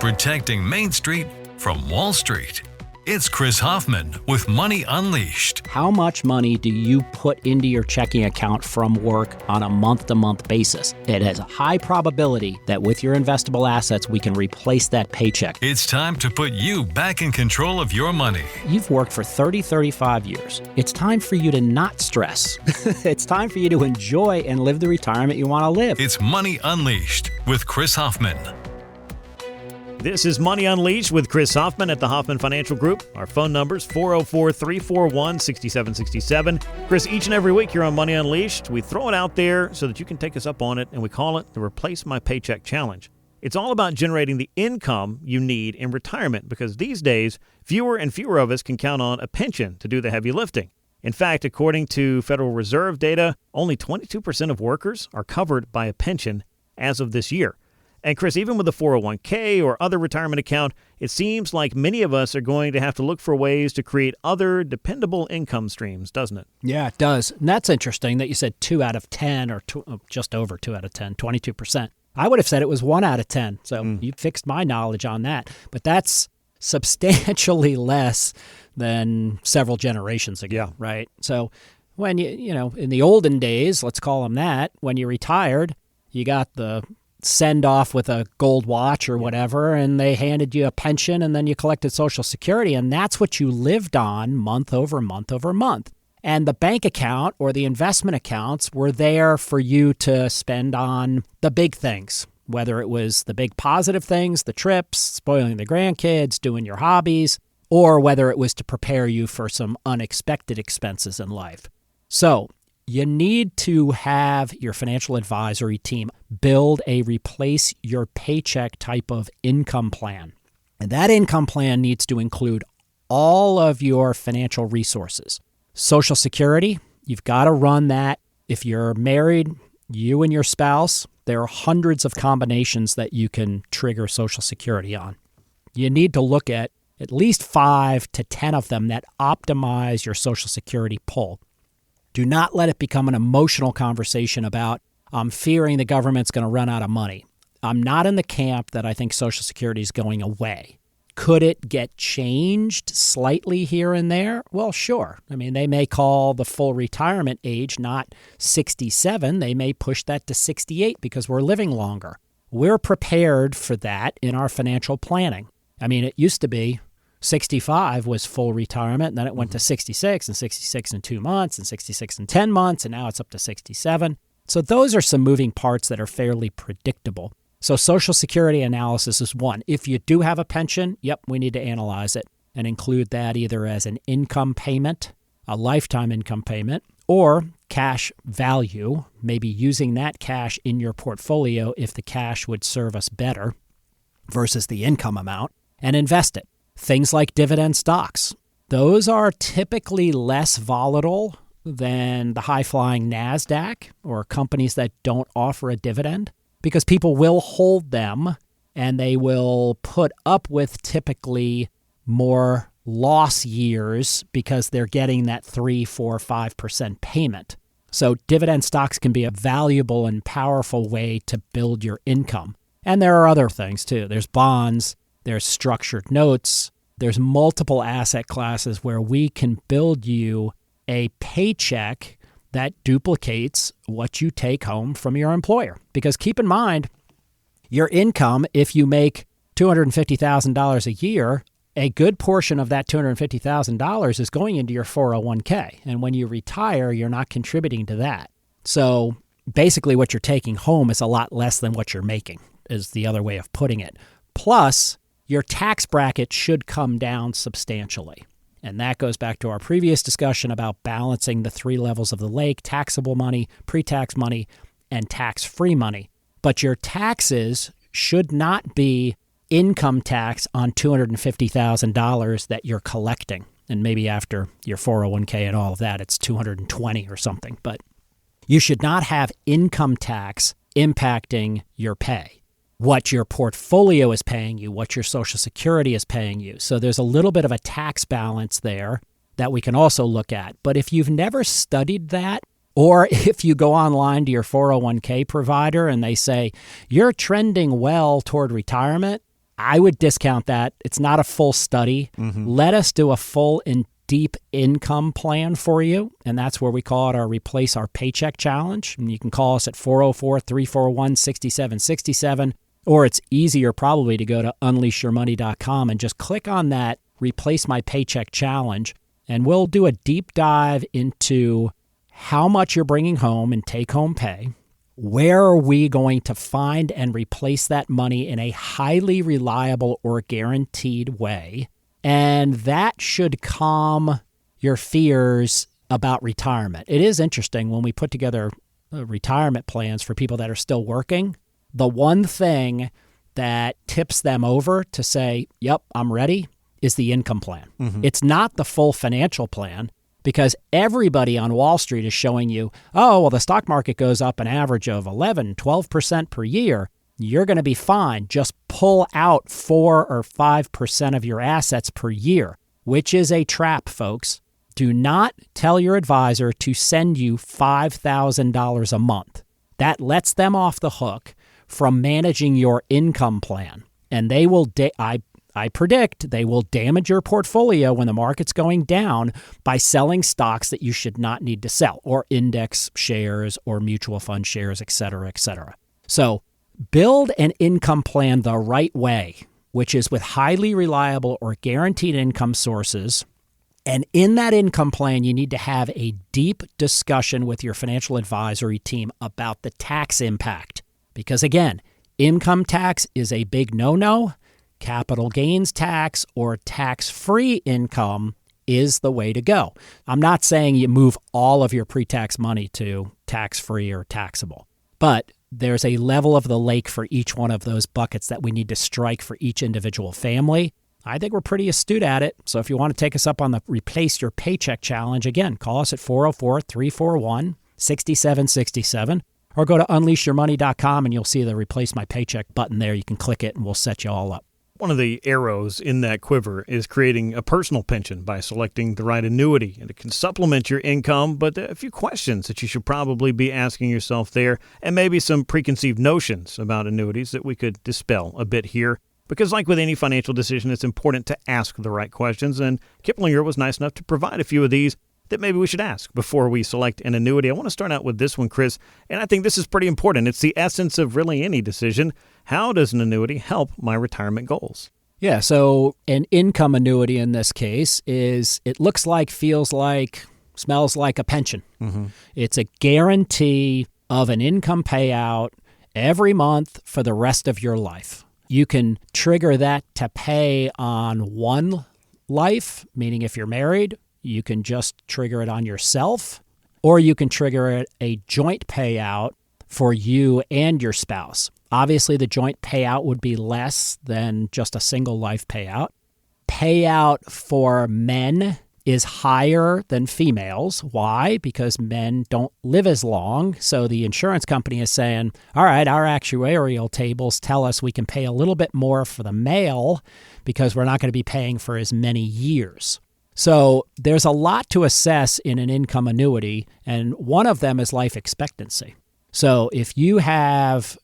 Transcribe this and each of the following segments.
protecting Main Street from Wall Street. It's Chris Hoffman with Money Unleashed. How much money do you put into your checking account from work on a month-to-month basis? It has a high probability that with your investable assets, we can replace that paycheck. It's time to put you back in control of your money. You've worked for 35 years. It's time for you to not stress. It's time for you to enjoy and live the retirement you want to live. It's Money Unleashed with Chris Hoffman. This is Money Unleashed with Chris Hoffman at the Hoffman Financial Group. Our phone number is 404-341-6767. Chris, each and every week here on Money Unleashed, we throw it out there so that you can take us up on it, and we call it the Replace My Paycheck Challenge. It's all about generating the income you need in retirement because these days, fewer and fewer of us can count on a pension to do the heavy lifting. In fact, according to Federal Reserve data, only 22% of workers are covered by a pension as of this year. And Chris, even with a 401k or other retirement account, it seems like many of us are going to have to look for ways to create other dependable income streams, doesn't it? Yeah, it does. And that's interesting that you said 2 out of 10 or just over 2 out of 10, 22%. I would have said it was 1 out of 10. So you fixed my knowledge on that. But that's substantially less than several generations ago, right? So when you know, in the olden days, let's call them that, when you retired, you got the send off with a gold watch or whatever, and they handed you a pension, and then you collected Social Security, and that's what you lived on month over month over month. And the bank account or the investment accounts were there for you to spend on the big things, whether it was the big positive things, the trips, spoiling the grandkids, doing your hobbies, or whether it was to prepare you for some unexpected expenses in life. So you need to have your financial advisory team build a replace your paycheck type of income plan. And that income plan needs to include all of your financial resources. Social Security, you've got to run that. If you're married, you and your spouse, there are hundreds of combinations that you can trigger Social Security on. You need to look at least 5 to 10 of them that optimize your Social Security pull. Do not let it become an emotional conversation about, I'm fearing the government's going to run out of money. I'm not in the camp that I think Social Security is going away. Could it get changed slightly here and there? Well, sure. I mean, they may call the full retirement age not 67. They may push that to 68 because we're living longer. We're prepared for that in our financial planning. I mean, it used to be 65 was full retirement, and then it went to 66 and 66 in 2 months and 66 in 10 months, and now it's up to 67. So those are some moving parts that are fairly predictable. So Social Security analysis is one. If you do have a pension, we need to analyze it and include that either as an income payment, a lifetime income payment, or cash value, maybe using that cash in your portfolio if the cash would serve us better versus the income amount, and invest it. Things like dividend stocks, those are typically less volatile than the high-flying NASDAQ or companies that don't offer a dividend because people will hold them and they will put up with typically more loss years because they're getting that 3, 4, 5% payment. So dividend stocks can be a valuable and powerful way to build your income. And there are other things too. There's bonds. There's structured notes. There's multiple asset classes where we can build you a paycheck that duplicates what you take home from your employer. Because keep in mind, your income, if you make $250,000 a year, a good portion of that $250,000 is going into your 401k. And when you retire, you're not contributing to that. So basically what you're taking home is a lot less than what you're making, is the other way of putting it. Plus, your tax bracket should come down substantially. And that goes back to our previous discussion about balancing the 3 levels of the lake: taxable money, pre-tax money, and tax-free money. But your taxes should not be income tax on $250,000 that you're collecting. And maybe after your 401k and all of that, it's $220 or something. But you should not have income tax impacting your pay. What your portfolio is paying you, what your Social Security is paying you. So there's a little bit of a tax balance there that we can also look at. But if you've never studied that, or if you go online to your 401k provider and they say, you're trending well toward retirement, I would discount that. It's not a full study. Let us do a full and deep income plan for you, and that's where we call it our Replace Our Paycheck Challenge. And you can call us at 404-341-6767, or it's easier probably to go to unleashyourmoney.com and just click on that Replace My Paycheck Challenge, and we'll do a deep dive into how much you're bringing home in take-home pay. Where are we going to find and replace that money in a highly reliable or guaranteed way? And that should calm your fears about retirement. It is interesting when we put together retirement plans for people that are still working. The one thing that tips them over to say, yep, I'm ready, is the income plan. It's not the full financial plan, because everybody on Wall Street is showing you, oh, well, the stock market goes up an average of 11, 12% per year. You're going to be fine. Just pull out 4 or 5% of your assets per year, which is a trap, folks. Do not tell your advisor to send you $5,000 a month. That lets them off the hook from managing your income plan. And they will, I predict they will damage your portfolio when the market's going down by selling stocks that you should not need to sell, or index shares or mutual fund shares, et cetera, et cetera. So build an income plan the right way, which is with highly reliable or guaranteed income sources. And in that income plan, you need to have a deep discussion with your financial advisory team about the tax impact. Because again, income tax is a big no-no. Capital gains tax or tax-free income is the way to go. I'm not saying you move all of your pre-tax money to tax-free or taxable, but there's a level of the lake for each one of those buckets that we need to strike for each individual family. I think we're pretty astute at it. So if you want to take us up on the Replace Your Paycheck Challenge, again, call us at 404-341-6767, or go to unleashyourmoney.com and you'll see the Replace My Paycheck button there. You can click it and we'll set you all up. One of the arrows in that quiver is creating a personal pension by selecting the right annuity. And it can supplement your income, but there are a few questions that you should probably be asking yourself there, and maybe some preconceived notions about annuities that we could dispel a bit here. Because like with any financial decision, it's important to ask the right questions, and Kiplinger was nice enough to provide a few of these that maybe we should ask before we select an annuity. I want to start out with this one, Chris, and I think this is pretty important. It's the essence of really any decision. How does an annuity help my retirement goals? Yeah, so an income annuity in this case is, it looks like, feels like, smells like a pension. It's a guarantee of an income payout every month for the rest of your life. You can trigger that to pay on one life, meaning if you're married, you can just trigger it on yourself, or you can trigger a joint payout for you and your spouse. Obviously, the joint payout would be less than just a single life payout. Payout for men is higher than females. Why? Because men don't live as long. So the insurance company is saying, all right, our actuarial tables tell us we can pay a little bit more for the male because we're not going to be paying for as many years. So there's a lot to assess in an income annuity, and one of them is life expectancy. So if you have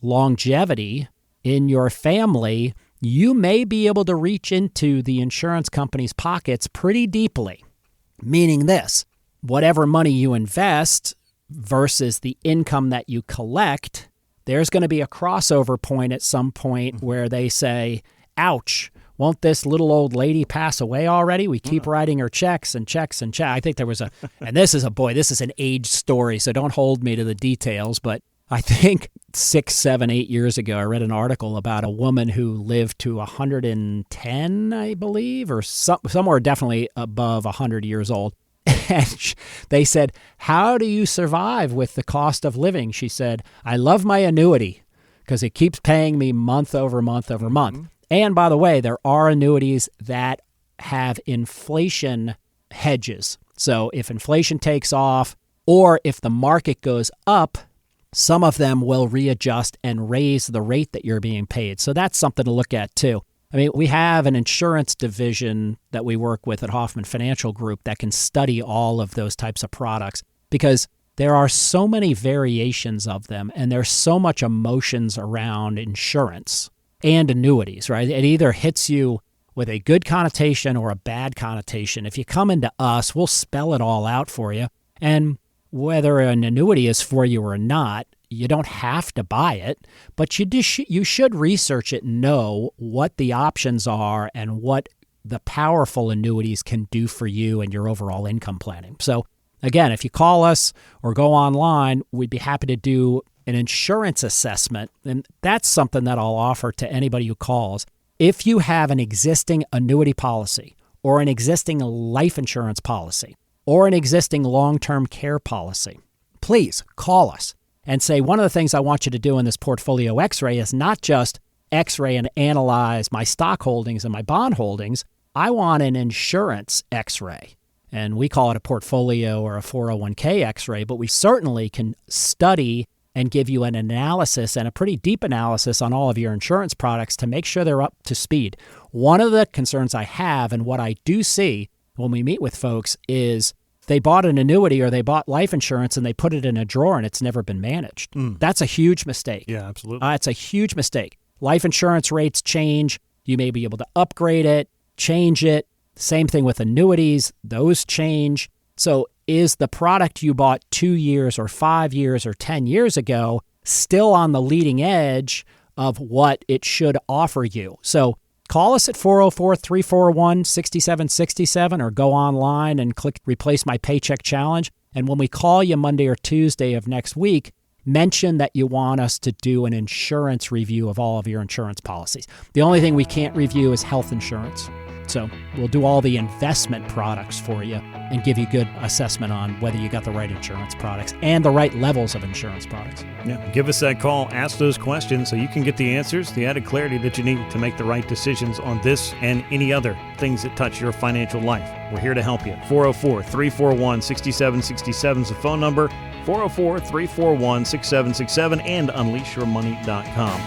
longevity in your family, you may be able to reach into the insurance company's pockets pretty deeply. Meaning this, whatever money you invest versus the income that you collect, there's going to be a crossover point at some point where they say, ouch, won't this little old lady pass away already? We keep writing her checks and checks and checks. I think there was and this is an age story, so don't hold me to the details, but I think 6, 7, 8 years ago, I read an article about a woman who lived to 110, I believe, or somewhere definitely above 100 years old. And they said, how do you survive with the cost of living? She said, I love my annuity because it keeps paying me month over month over month. And by the way, there are annuities that have inflation hedges. So if inflation takes off, or if the market goes up, some of them will readjust and raise the rate that you're being paid. So that's something to look at too. I mean, we have an insurance division that we work with at Hoffman Financial Group that can study all of those types of products because there are so many variations of them and there's so much emotions around insurance and annuities, right? It either hits you with a good connotation or a bad connotation. If you come into us, we'll spell it all out for you. And whether an annuity is for you or not, you don't have to buy it, but you should research it and know what the options are and what the powerful annuities can do for you and your overall income planning. So again, if you call us or go online, we'd be happy to do an insurance assessment. And that's something that I'll offer to anybody who calls. If you have an existing annuity policy or an existing life insurance policy or an existing long-term care policy, please call us and say, one of the things I want you to do in this portfolio x-ray is not just x-ray and analyze my stock holdings and my bond holdings. I want an insurance x-ray. And we call it a portfolio or a 401k x-ray, but we certainly can study and give you an analysis and a pretty deep analysis on all of your insurance products to make sure they're up to speed. One of the concerns I have and what I do see when we meet with folks is they bought an annuity or they bought life insurance and they put it in a drawer and it's never been managed. That's a huge mistake. Yeah, absolutely. It's a huge mistake. Life insurance rates change. You may be able to upgrade it, change it. Same thing with annuities. Those change. So is the product you bought 2 years or 5 years or 10 years ago still on the leading edge of what it should offer you? So call us at 404-341-6767 or go online and click Replace My Paycheck Challenge. And when we call you Monday or Tuesday of next week, mention that you want us to do an insurance review of all of your insurance policies. The only thing we can't review is health insurance. So we'll do all the investment products for you and give you good assessment on whether you got the right insurance products and the right levels of insurance products. Yeah, give us that call, ask those questions so you can get the answers, the added clarity that you need to make the right decisions on this and any other things that touch your financial life. We're here to help you. 404-341-6767 is the phone number, 404-341-6767 and unleashyourmoney.com.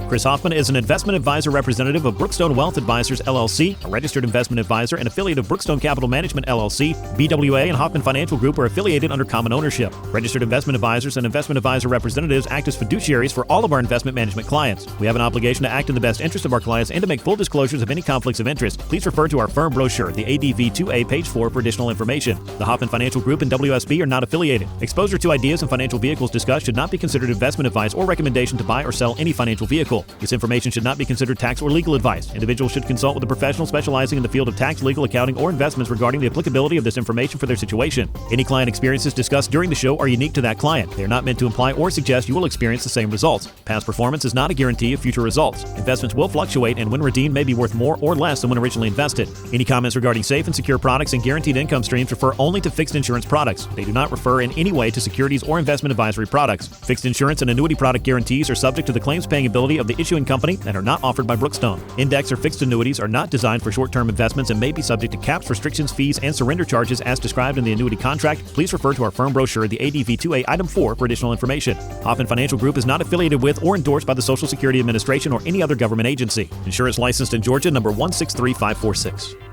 Chris Hoffman is an investment advisor representative of Brookstone Wealth Advisors, LLC, a registered investment advisor and affiliate of Brookstone Capital Management, LLC. BWA and Hoffman Financial Group are affiliated under common ownership. Registered investment advisors and investment advisor representatives act as fiduciaries for all of our investment management clients. We have an obligation to act in the best interest of our clients and to make full disclosures of any conflicts of interest. Please refer to our firm brochure, the ADV 2A, page 4, for additional information. The Hoffman Financial Group and WSB are not affiliated. Exposure to ideas and financial vehicles discussed should not be considered investment advice or recommendation to buy or sell any financial vehicle. This information should not be considered tax or legal advice. Individuals should consult with a professional specializing in the field of tax, legal, accounting, or investments regarding the applicability of this information for their situation. Any client experiences discussed during the show are unique to that client. They are not meant to imply or suggest you will experience the same results. Past performance is not a guarantee of future results. Investments will fluctuate and when redeemed may be worth more or less than when originally invested. Any comments regarding safe and secure products and guaranteed income streams refer only to fixed insurance products. They do not refer in any way to securities or investment advisory products. Fixed insurance and annuity product guarantees are subject to the claims paying ability of the issuing company and are not offered by Brookstone. Index or fixed annuities are not designed for short-term investments and may be subject to caps, restrictions, fees, and surrender charges as described in the annuity contract. Please refer to our firm brochure, the ADV 2A, item 4, for additional information. Hoffman Financial Group is not affiliated with or endorsed by the Social Security Administration or any other government agency. Insurance licensed in Georgia, number 163546.